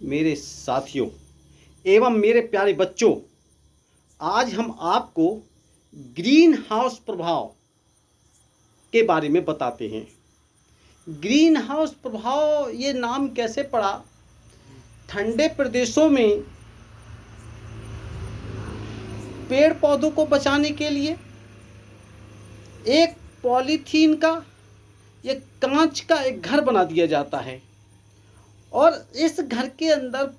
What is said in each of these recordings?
मेरे साथियों एवं मेरे प्यारे बच्चों, आज हम आपको ग्रीन हाउस प्रभाव के बारे में बताते हैं। ग्रीन हाउस प्रभाव ये नाम कैसे पड़ा? ठंडे प्रदेशों में पेड़ पौधों को बचाने के लिए एक पॉलीथीन का या कांच का एक घर बना दिया जाता है और इस घर के अंदर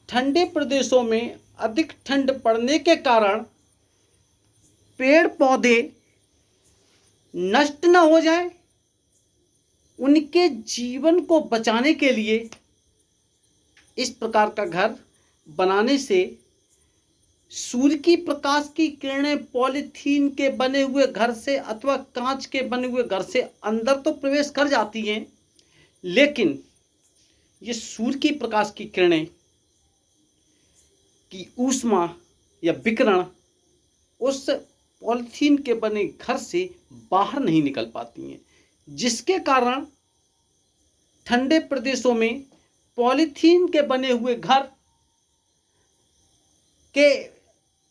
ठंडे प्रदेशों में अधिक ठंड पड़ने के कारण पेड़ पौधे नष्ट न हो जाएं, उनके जीवन को बचाने के लिए इस प्रकार का घर बनाने से सूर्य की प्रकाश की किरणें पॉलीथीन के बने हुए घर से अथवा कांच के बने हुए घर से अंदर तो प्रवेश कर जाती हैं, लेकिन ये सूर्य की प्रकाश की किरणें की ऊष्मा या विकिरण उस पॉलीथीन के बने घर से बाहर नहीं निकल पाती हैं, जिसके कारण ठंडे प्रदेशों में पॉलीथीन के बने हुए घर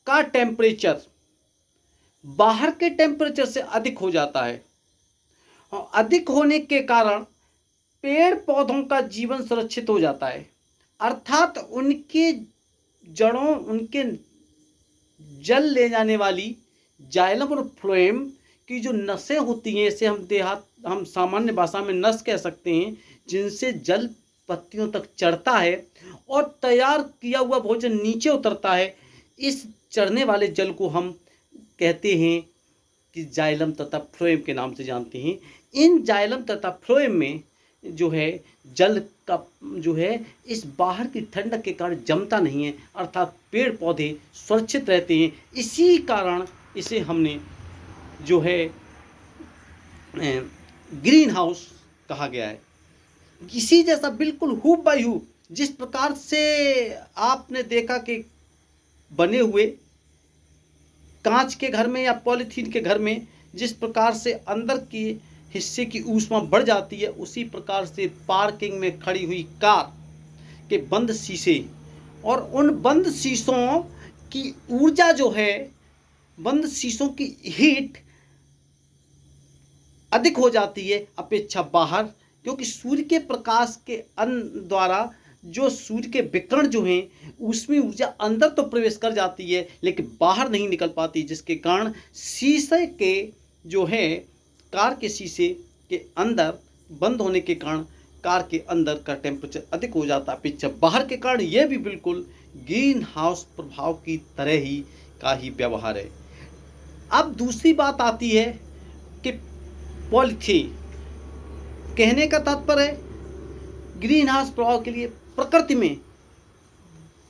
का टेम्परेचर बाहर के टेम्परेचर से अधिक हो जाता है और अधिक होने के कारण पेड़ पौधों का जीवन सुरक्षित हो जाता है, अर्थात उनके जड़ों, उनके जल ले जाने वाली जाइलम और फ्लोएम की जो नसें होती हैं, इसे हम सामान्य भाषा में नस कह सकते हैं, जिनसे जल पत्तियों तक चढ़ता है और तैयार किया हुआ भोजन नीचे उतरता है। इस चढ़ने वाले जल को हम कहते हैं कि जाइलम तथा फ्लोएम के नाम से जानते हैं। इन जाइलम तथा फ्लोएम में जो है जल का जो है इस बाहर की ठंडक के कारण जमता नहीं है, अर्थात पेड़ पौधे सुरक्षित रहते हैं। इसी कारण इसे हमने जो है ग्रीन हाउस कहा गया है। इसी जैसा बिल्कुल हू बाई हू जिस प्रकार से आपने देखा कि बने हुए कांच के घर में या पॉलीथीन के घर में जिस प्रकार से अंदर की हिस्से की ऊष्मा बढ़ जाती है, उसी प्रकार से पार्किंग में खड़ी हुई कार के बंद शीशे और उन बंद शीशों की ऊर्जा जो है, बंद शीशों की हीट अधिक हो जाती है अपेक्षा बाहर, क्योंकि सूर्य के प्रकाश के द्वारा जो सूर्य के विकिरण जो हैं उसमें ऊर्जा अंदर तो प्रवेश कर जाती है लेकिन बाहर नहीं निकल पाती, जिसके कारण शीशे के जो है कार के शीशे के अंदर बंद होने के कारण कार के अंदर का टेम्परेचर अधिक हो जाता है अपेक्षा बाहर के कारण। यह भी बिल्कुल ग्रीन हाउस प्रभाव की तरह ही का ही व्यवहार है। अब दूसरी बात आती है कि पॉलीथीन कहने का तात्पर्य है ग्रीन हाउस प्रभाव के लिए प्रकृति में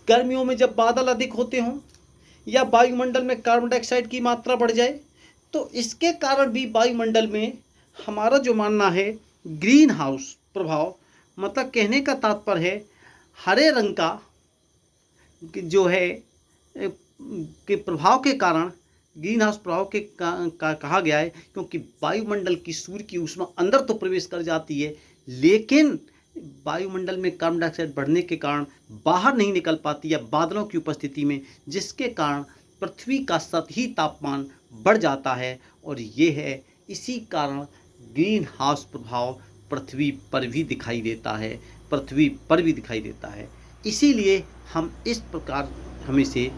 गर्मियों में जब बादल अधिक होते हों या वायुमंडल में कार्बन डाइऑक्साइड की मात्रा बढ़ जाए, तो इसके कारण भी वायुमंडल में हमारा जो मानना है ग्रीन हाउस प्रभाव, मतलब कहने का तात्पर्य है हरे रंग का जो है के प्रभाव के कारण ग्रीन हाउस प्रभाव के कहा गया है, क्योंकि वायुमंडल की सूर्य की ऊष्मा अंदर तो प्रवेश कर जाती है लेकिन वायुमंडल में कार्बन डाइऑक्साइड बढ़ने के कारण बाहर नहीं निकल पाती या बादलों की उपस्थिति में, जिसके कारण पृथ्वी का सतही तापमान बढ़ जाता है। और ये है इसी कारण ग्रीन हाउस प्रभाव पृथ्वी पर भी दिखाई देता है। इसीलिए हम इस प्रकार हम इसे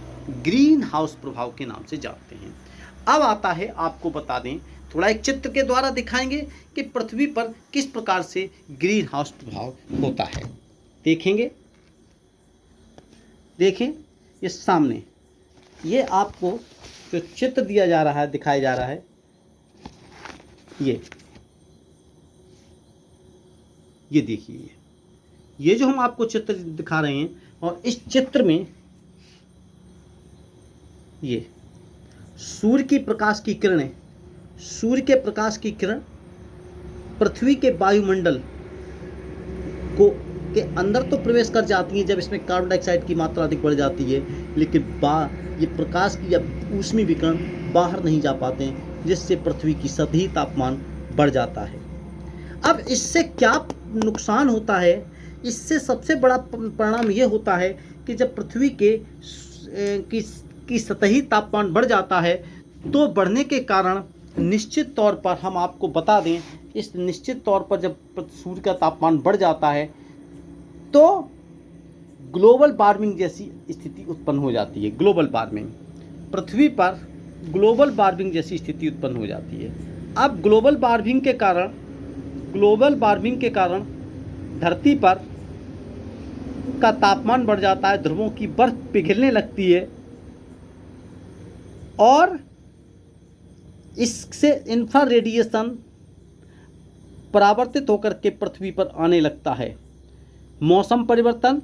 ग्रीन हाउस प्रभाव के नाम से जानते हैं। अब आता है, आपको बता दें, थोड़ा एक चित्र के द्वारा दिखाएंगे कि पृथ्वी पर किस प्रकार से ग्रीन हाउस प्रभाव होता है। देखेंगे, देखें ये सामने, ये आपको जो चित्र दिया जा रहा है, दिखाया जा रहा है, ये देखिए, ये जो हम आपको चित्र दिखा रहे हैं और इस चित्र में ये सूर्य के प्रकाश की किरण पृथ्वी के वायुमंडल को के अंदर तो प्रवेश कर जाती हैं जब इसमें कार्बन डाइऑक्साइड की मात्रा अधिक बढ़ जाती है, लेकिन ये प्रकाश की या ऊष्मीय विकिरण बाहर नहीं जा पाते हैं, जिससे पृथ्वी की सतही तापमान बढ़ जाता है। अब इससे क्या नुकसान होता है इससे सबसे बड़ा परिणाम ये होता है कि जब पृथ्वी की सतही तापमान बढ़ जाता है, तो बढ़ने के कारण निश्चित तौर पर हम आपको बता दें, इस निश्चित तौर पर जब सूर्य का तापमान बढ़ जाता है तो ग्लोबल वार्मिंग जैसी स्थिति उत्पन्न हो जाती है। ग्लोबल वार्मिंग, पृथ्वी पर ग्लोबल वार्मिंग जैसी स्थिति उत्पन्न हो जाती है। अब ग्लोबल वार्मिंग के कारण धरती पर का तापमान बढ़ जाता है, ध्रुवों की बर्फ पिघलने लगती है और इससे इंफ्रा रेडिएशन परावर्तित होकर के पृथ्वी पर आने लगता है। मौसम परिवर्तन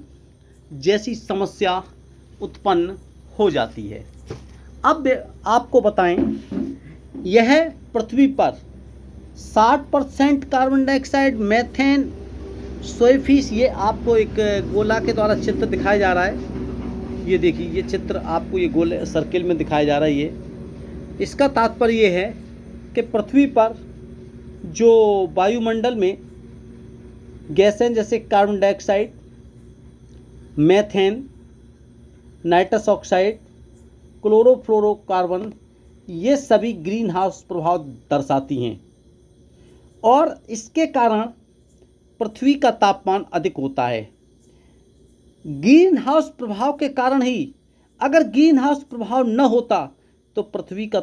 जैसी समस्या उत्पन्न हो जाती है। अब आपको बताएं, यह पृथ्वी पर 60% कार्बन डाइऑक्साइड, मेथेन, सोयाफिश, ये आपको एक गोला के द्वारा चित्र दिखाया जा रहा है। ये देखिए, ये चित्र आपको ये गोले सर्किल में दिखाया जा रहा है। ये इसका तात्पर्य ये है कि पृथ्वी पर जो वायुमंडल में गैसें जैसे carbon dioxide, methane, nitrous oxide, chlorofluorocarbon, ये सभी ग्रीन हाउस प्रभाव दर्शाती हैं और इसके कारण पृथ्वी का तापमान अधिक होता है। ग्रीन हाउस प्रभाव के कारण ही, अगर ग्रीन हाउस प्रभाव न होता तो पृथ्वी का